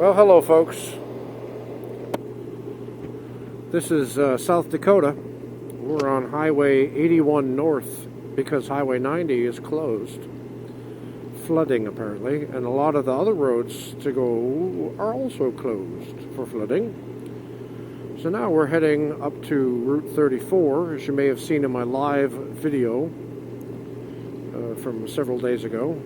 Well, hello folks. This is South Dakota. We're on Highway 81 North because Highway 90 is closed. Flooding apparently, and a lot of the other roads to go are also closed for flooding. So now we're heading up to Route 34, as you may have seen in my live video from several days ago.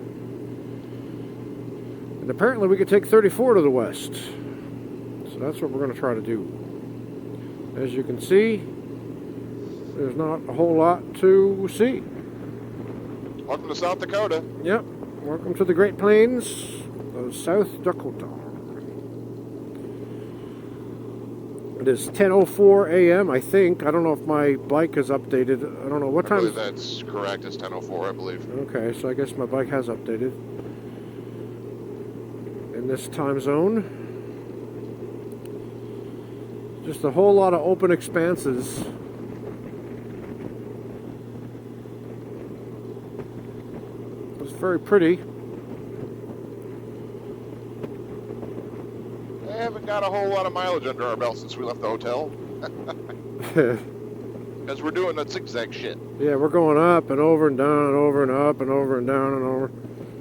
And apparently we could take 34 to the west. So that's what we're going to try to do. As you can see, there's not a whole lot to see. Welcome to South Dakota. Yep. Welcome to the Great Plains of South Dakota. It is 10:04 a.m., I think. I don't know if my bike is updated. I don't know what time. I believe that's correct. It's 10:04, I believe. Okay, so I guess my bike has updated. In this time zone. Just a whole lot of open expanses. It's very pretty. I haven't got a whole lot of mileage under our belt since we left the hotel. Because we're doing that zigzag shit. Yeah, we're going up and over and down and over and up and over and down and over.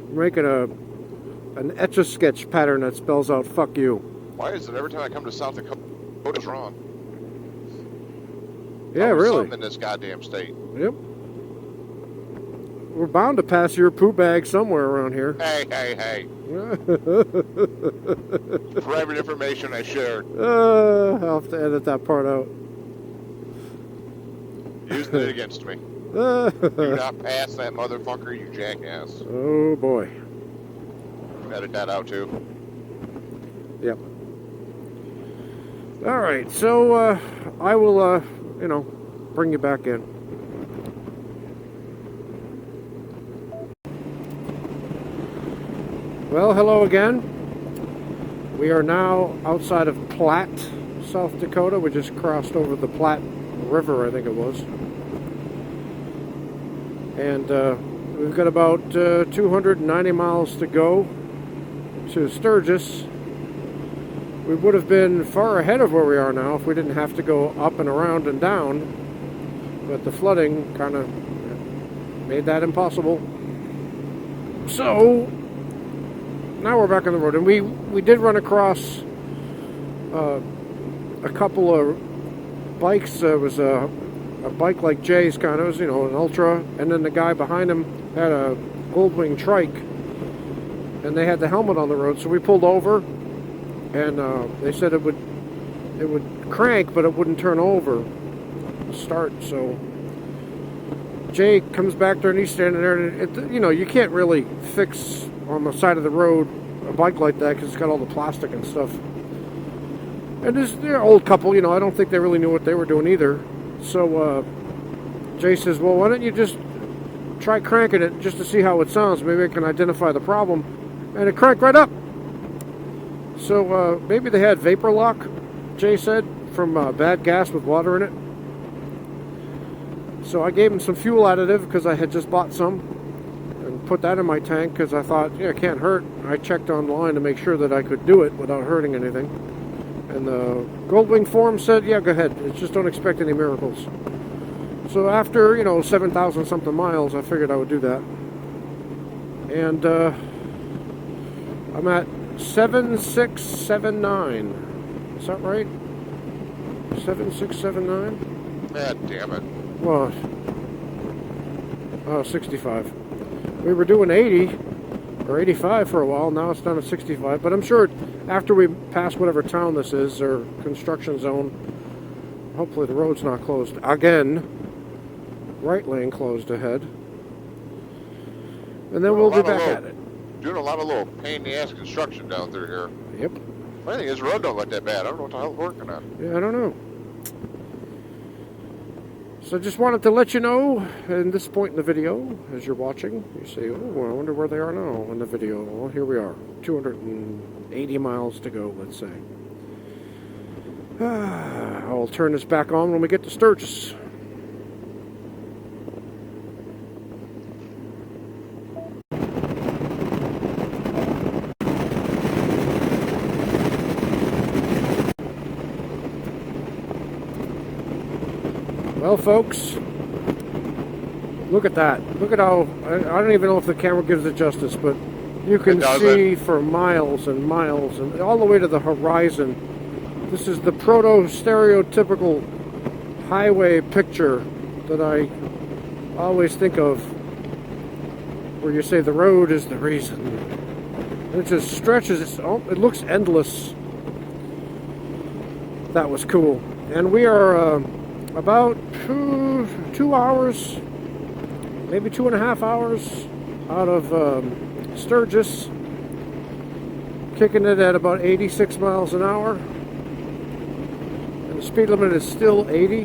We're making an Etch-a-Sketch pattern that spells out "fuck you." Why is it every time I come to South Dakota, it's wrong? Yeah, really. Something in this goddamn state. Yep. We're bound to pass your poo bag somewhere around here. Hey. Private information I shared. I'll have to edit that part out. Using it against me. Do not pass that motherfucker, you jackass. Oh boy. Edit that out too. Yep. All right, so I will, bring you back in. Well, hello again. We are now outside of Platte, South Dakota. We just crossed over the Platte River, I think it was. And we've got about 290 miles to go to Sturgis. We would have been far ahead of where we are now if we didn't have to go up and around and down, but the flooding kind of made that impossible. So now we're back on the road, and we did run across a couple of bikes. It was a bike like Jay's kind of, an Ultra, and then the guy behind him had a Goldwing trike, and they had the helmet on the road, so we pulled over, and they said it would crank, but it wouldn't turn over, start. So Jay comes back there, and he's standing there, and you can't really fix on the side of the road a bike like that because it's got all the plastic and stuff. And they're an old couple, I don't think they really knew what they were doing either. So Jay says, well, why don't you just try cranking it just to see how it sounds? Maybe I can identify the problem. And it cranked right up. So maybe they had vapor lock, Jay said, from bad gas with water in it. So I gave him some fuel additive because I had just bought some and put that in my tank because I thought, it can't hurt. I checked online to make sure that I could do it without hurting anything. And the Goldwing forum said, yeah, go ahead. Just don't expect any miracles. So after, 7,000 something miles, I figured I would do that. And I'm at 7679. Is that right? 7679? God damn it. What? Oh, 65. We were doing 80 or 85 for a while. Now it's down to 65. But I'm sure after we pass whatever town this is or construction zone, hopefully the road's not closed again. Right lane closed ahead. And then we'll be back at it. Doing a lot of little pain in the ass construction down through here. Yep. I think this road don't look that bad. I don't know what the hell's working on. Yeah, I don't know. So I just wanted to let you know, at this point in the video, as you're watching, you say, oh, I wonder where they are now in the video. Well, here we are. 280 miles to go, let's say. I'll turn this back on when we get to Sturgis. Well, folks, look at that. Look at how, I don't even know if the camera gives it justice, but you can see for miles and miles and all the way to the horizon. This is the proto-stereotypical highway picture that I always think of, where you say the road is the reason. It just stretches, it looks endless. That was cool. And we are about 2 hours, maybe 2.5 hours out of Sturgis, kicking it at about 86 miles an hour. And the speed limit is still 80.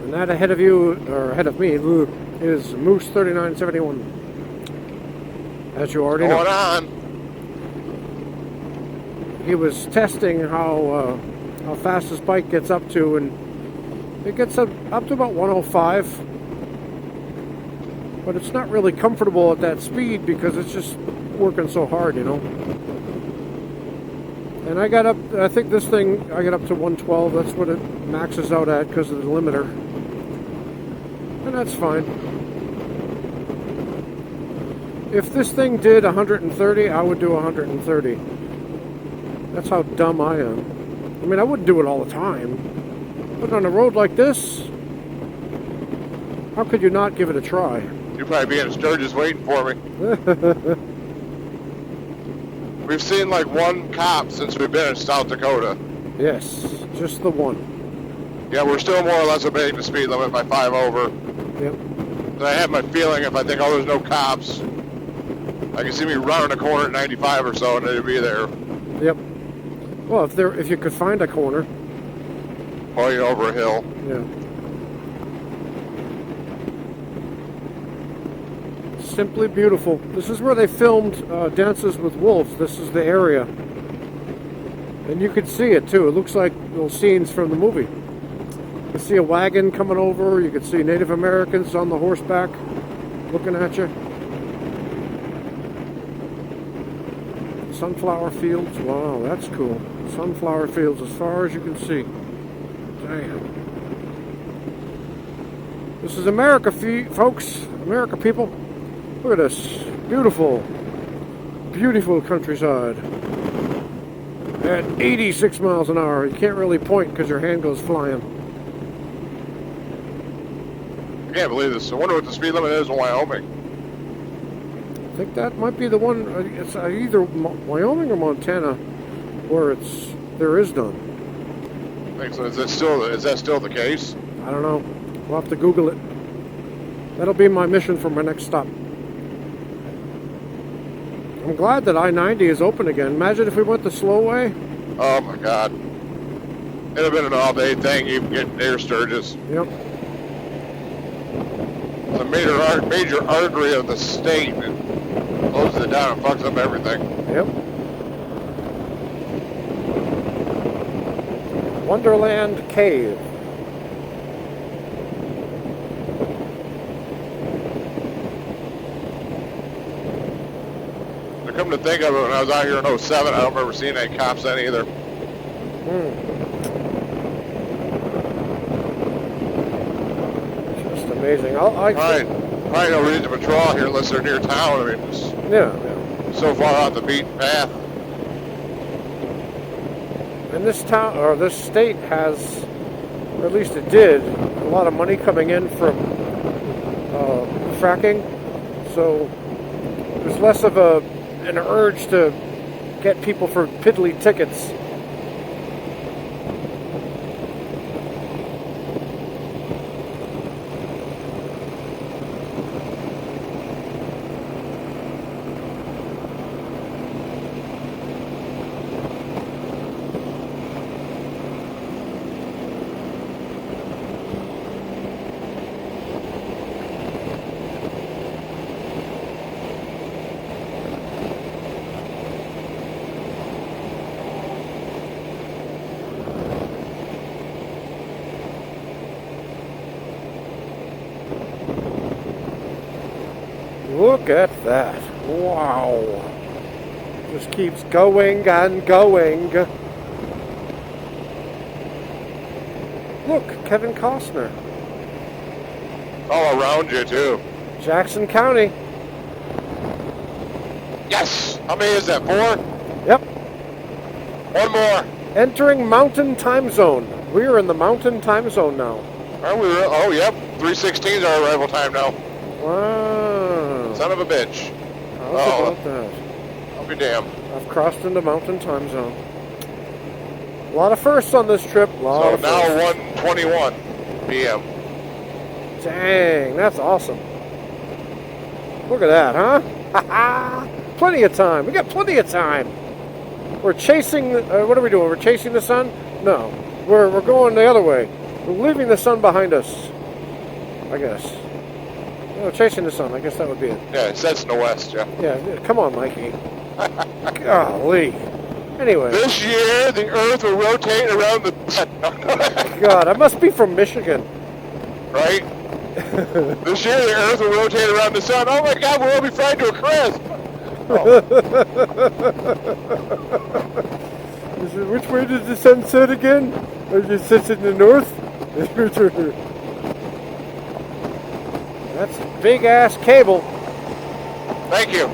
And that ahead of you, or ahead of me, is Moose 3971. As you already know. Going on. He was testing how fast his bike gets up to, and it gets up to about 105. But it's not really comfortable at that speed because it's just working so hard, you know. And I got up, I think this thing, I got up to 112. That's what it maxes out at because of the limiter. And that's fine. If this thing did 130, I would do 130. That's how dumb I am. I mean, I wouldn't do it all the time. But on a road like this, how could you not give it a try? You'll probably be in Sturgis waiting for me. We've seen like one cop since we've been in South Dakota. Yes, just the one. Yeah, we're still more or less obeying the speed limit by 5 over. Yep. I have my feeling if I think, oh, there's no cops, I can see me running a corner at 95 or so and they'd be there. Yep. Well, if you could find a corner. Or you're over a hill. Yeah. Simply beautiful. This is where they filmed Dances with Wolves. This is the area. And you can see it too. It looks like little scenes from the movie. You can see a wagon coming over. You can see Native Americans on the horseback looking at you. Sunflower fields. Wow, that's cool. Sunflower fields as far as you can see. Damn. This is America, folks. America, people. Look at this. Beautiful, beautiful countryside. At 86 miles an hour. You can't really point because your hand goes flying. I can't believe this. I wonder what the speed limit is in Wyoming. I think that might be the one. It's either Wyoming or Montana where there is none. So is that still the case? I don't know. We'll have to Google it. That'll be my mission for my next stop. I'm glad that I-90 is open again. Imagine if we went the slow way. Oh my God. It'd have been an all-day thing even getting near Sturgis. Yep. It's a major artery of the state. It closes it down and fucks up everything. Yep. Wonderland Cave. Come to think of it, when I was out here in 07, I don't remember seeing any cops then either. Just amazing. Probably no reason to patrol here unless they're near town. I mean, it's so far off the beaten path. And this town, or this state has, or at least it did, a lot of money coming in from fracking. So there's less of an urge to get people for piddly tickets. Look at that. Wow. Just keeps going and going. Look, Kevin Costner. All around you, too. Jackson County. Yes! How many is that? 4? Yep. One more. Entering Mountain Time Zone. We are in the Mountain Time Zone now. Are we? Oh, yep. 3:16 is our arrival time now. Wow. Son of a bitch. How's about that? I'll be damned. I've crossed into Mountain Time Zone. A lot of firsts on this trip. So now 1:21 p.m. Dang, that's awesome. Look at that, huh? Plenty of time. We got plenty of time. We're chasing. What are we doing? We're chasing the sun? No, we're going the other way. We're leaving the sun behind us. I guess. No, chasing the sun. I guess that would be it. Yeah, it sets in the west, yeah. Yeah, come on, Mikey. Golly. Anyway. This year, the Earth will rotate around the sun. God, I must be from Michigan. Right? This year, the Earth will rotate around the sun. Oh my God, we'll all be fried to a crisp. Oh. Which way does the sun set again? Does it set in the north? That's a big ass cable. Thank you.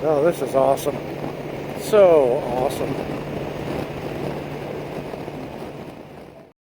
Oh, this is awesome. So awesome.